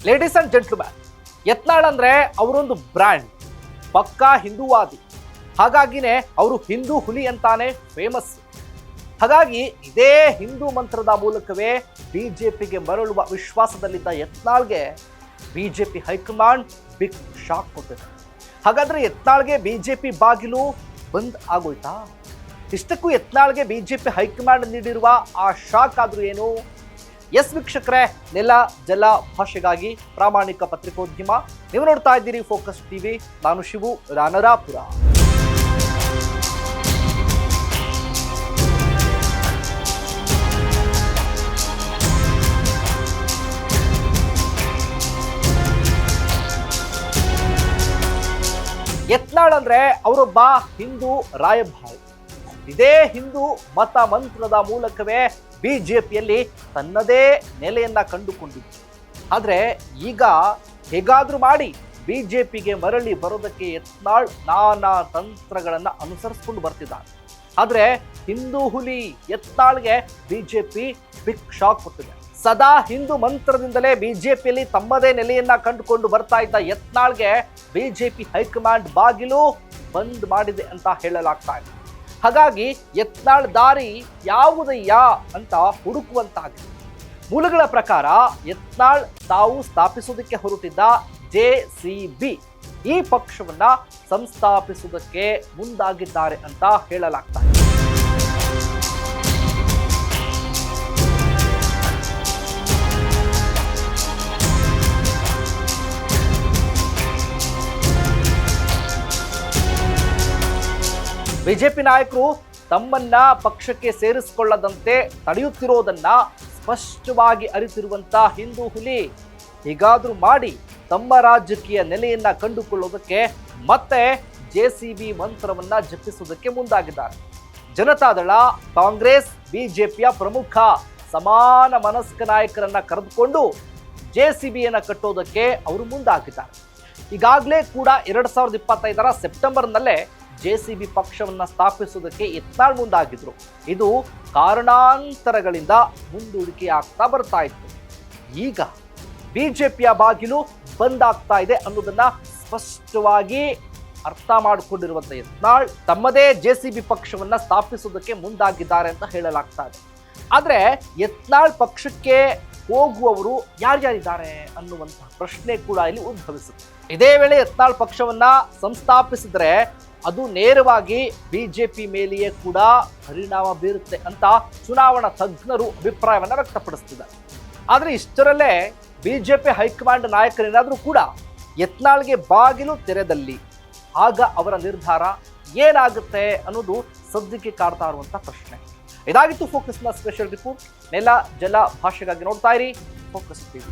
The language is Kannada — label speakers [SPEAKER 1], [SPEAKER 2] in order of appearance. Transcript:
[SPEAKER 1] ಲೇಡೀಸ್ ಅಂಡ್ ಜೆಂಟ್ಲ್ಮ್ಯಾನ್, ಯತ್ನಾಳ್ ಅಂದ್ರೆ ಅವರೊಂದು ಬ್ರ್ಯಾಂಡ್, ಪಕ್ಕಾ ಹಿಂದೂವಾದಿ. ಹಾಗಾಗಿನೇ ಅವರು ಹಿಂದೂ ಹುಲಿ ಅಂತಾನೆ ಫೇಮಸ್. ಹಾಗಾಗಿ ಇದೇ ಹಿಂದೂ ಮಂತ್ರದ ಮೂಲಕವೇ ಬಿಜೆಪಿಗೆ ಮರಳುವ ವಿಶ್ವಾಸದಲ್ಲಿದ್ದ ಯತ್ನಾಳ್ಗೆ ಬಿಜೆಪಿ ಹೈಕಮಾಂಡ್ ಬಿಗ್ ಶಾಕ್ ಕೊಟ್ಟಿದೆ. ಹಾಗಾದ್ರೆ ಯತ್ನಾಳ್ಗೆ ಬಿಜೆಪಿ ಬಾಗಿಲು ಬಂದ್ ಆಗೋಯ್ತಾ? ಇಷ್ಟಕ್ಕೂ ಯತ್ನಾಳ್ಗೆ ಬಿಜೆಪಿ ಹೈಕಮಾಂಡ್ ನೀಡಿರುವ ಆ ಶಾಕ್ ಆದ್ರೂ ಏನು? ಎಸ್ ವೀಕ್ಷಕರೇ, ನೆಲ ಜಲ ಭಾಷೆಗಾಗಿ ಪ್ರಾಮಾಣಿಕ ಪತ್ರಿಕೋದ್ಯಮ. ನೀವು ನೋಡ್ತಾ ಇದ್ದೀರಿ ಫೋಕಸ್ ಟಿವಿ. ನಾನು ಶಿವು ರಾನರಾಪುರ. ಯತ್ನಾಳ್ ಅಂದ್ರೆ ಅವರೊಬ್ಬ ಹಿಂದೂ ರಾಯಭಾರಿ. ಇದೇ ಹಿಂದೂ ಮತ ಮಂತ್ರದ ಮೂಲಕವೇ ಬಿಜೆಪಿಯಲ್ಲಿ ತನ್ನದೇ ನೆಲೆಯನ್ನ ಕಂಡುಕೊಂಡಿತ್ತು. ಆದ್ರೆ ಈಗ ಹೇಗಾದ್ರೂ ಮಾಡಿ ಬಿಜೆಪಿಗೆ ಮರಳಿ ಬರೋದಕ್ಕೆ ಯತ್ನಾಳ್ ನಾನಾ ತಂತ್ರಗಳನ್ನ ಅನುಸರಿಸಿಕೊಂಡು ಬರ್ತಿದ್ದಾರೆ. ಆದ್ರೆ ಹಿಂದೂ ಹುಲಿ ಯತ್ನಾಳ್ಗೆ ಬಿಜೆಪಿ ಬಿಗ್ ಶಾಕ್ ಕೊಟ್ಟಿದೆ. ಸದಾ ಹಿಂದೂ ಮಂತ್ರದಿಂದಲೇ ಬಿಜೆಪಿಯಲ್ಲಿ ತಮ್ಮದೇ ನೆಲೆಯನ್ನ ಕಂಡುಕೊಂಡು ಬರ್ತಾ ಇದ್ದ ಯತ್ನಾಳ್ಗೆ ಬಿಜೆಪಿ ಹೈಕಮಾಂಡ್ ಬಾಗಿಲು ಬಂದ್ ಮಾಡಿದೆ ಅಂತ ಹೇಳಲಾಗ್ತಾ ಇದೆ. ಹಾಗಾಗಿ ಯತ್ನಾಳ್ ದಾರಿ ಯಾವುದಯ್ಯಾ ಅಂತ ಹುಡುಕುವಂತಾಗಿದೆ. ಮೂಲಗಳ ಪ್ರಕಾರ ಯತ್ನಾಳ್ ತಾವು ಸ್ಥಾಪಿಸುವುದಕ್ಕೆ ಹೊರಟಿದ್ದ JCB ಈ ಪಕ್ಷವನ್ನ ಸಂಸ್ಥಾಪಿಸುವುದಕ್ಕೆ ಮುಂದಾಗಿದ್ದಾರೆ ಅಂತ ಹೇಳಲಾಗ್ತಾ ಇದೆ. ಬಿಜೆಪಿ ನಾಯಕರು ತಮ್ಮನ್ನ ಪಕ್ಷಕ್ಕೆ ಸೇರಿಸಿಕೊಳ್ಳದಂತೆ ತಡೆಯುತ್ತಿರೋದನ್ನ ಸ್ಪಷ್ಟವಾಗಿ ಅರಿತಿರುವಂತ ಹಿಂದೂ ಹುಲಿ ಹೀಗಾದ್ರೂ ಮಾಡಿ ತಮ್ಮ ರಾಜಕೀಯ ನೆಲೆಯನ್ನ ಕಂಡುಕೊಳ್ಳೋದಕ್ಕೆ ಮತ್ತೆ JCB ಮಂತ್ರವನ್ನ ಜಪಿಸುವುದಕ್ಕೆ ಮುಂದಾಗಿದ್ದಾರೆ. ಜನತಾದಳ, ಕಾಂಗ್ರೆಸ್, ಬಿಜೆಪಿಯ ಪ್ರಮುಖ ಸಮಾನ ಮನಸ್ಕ ನಾಯಕರನ್ನ ಕರೆದುಕೊಂಡು JCBಯನ್ನ ಕಟ್ಟೋದಕ್ಕೆ ಅವರು ಮುಂದಾಗಿದ್ದಾರೆ. ಈಗಾಗಲೇ ಕೂಡ 2025 ಸೆಪ್ಟೆಂಬರ್ನಲ್ಲೇ JCB ಪಕ್ಷವನ್ನ ಸ್ಥಾಪಿಸುವುದಕ್ಕೆ ಯತ್ನಾಳ್ ಮುಂದಾಗಿದ್ರು. ಇದು ಕಾರಣಾಂತರಗಳಿಂದ ಮುಂದೂಡಿಕೆ ಆಗ್ತಾ ಬರ್ತಾ ಇತ್ತು. ಈಗ ಬಿಜೆಪಿಯ ಬಾಗಿಲು ಬಂದಾಗ್ತಾ ಇದೆ ಅನ್ನೋದನ್ನ ಸ್ಪಷ್ಟವಾಗಿ ಅರ್ಥ ಮಾಡಿಕೊಂಡಿರುವಂತ ಯತ್ನಾಳ್ ತಮ್ಮದೇ JCB ಪಕ್ಷವನ್ನ ಸ್ಥಾಪಿಸುವುದಕ್ಕೆ ಮುಂದಾಗಿದ್ದಾರೆ ಅಂತ ಹೇಳಲಾಗ್ತಾ ಇದೆ. ಆದ್ರೆ ಯತ್ನಾಳ್ ಪಕ್ಷಕ್ಕೆ ಹೋಗುವವರು ಯಾರ್ಯಾರಿದ್ದಾರೆ ಅನ್ನುವಂತಹ ಪ್ರಶ್ನೆ ಕೂಡ ಇಲ್ಲಿ ಉದ್ಭವಿಸುತ್ತೆ. ಇದೇ ವೇಳೆ ಯತ್ನಾಳ್ ಪಕ್ಷವನ್ನ ಸಂಸ್ಥಾಪಿಸಿದ್ರೆ ಅದು ನೇರವಾಗಿ ಬಿಜೆಪಿ ಮೇಲೆಯೇ ಕೂಡ ಪರಿಣಾಮ ಬೀರುತ್ತೆ ಅಂತ ಚುನಾವಣಾ ತಜ್ಞರು ಅಭಿಪ್ರಾಯವನ್ನ ವ್ಯಕ್ತಪಡಿಸ್ತಿದ್ದಾರೆ. ಆದ್ರೆ ಇಷ್ಟರಲ್ಲೇ ಬಿಜೆಪಿ ಹೈಕಮಾಂಡ್ ನಾಯಕರೇನಾದ್ರೂ ಕೂಡ ಯತ್ನಾಳ್ಗೆ ಬಾಗಿಲು ತೆರೆದಲ್ಲಿ ಆಗ ಅವರ ನಿರ್ಧಾರ ಏನಾಗುತ್ತೆ ಅನ್ನೋದು ಸದ್ಯಕ್ಕೆ ಕಾಡ್ತಾ ಇರುವಂತ ಪ್ರಶ್ನೆ. ಇದಾಗಿತ್ತು ಫೋಕಸ್ನ ಸ್ಪೆಷಲ್ ರಿಪೋರ್ಟ್. ನೆಲ ಜಲ ಭಾಷೆಗಾಗಿ ನೋಡ್ತಾ ಇರಿ ಫೋಕಸ್ ಟಿವಿ.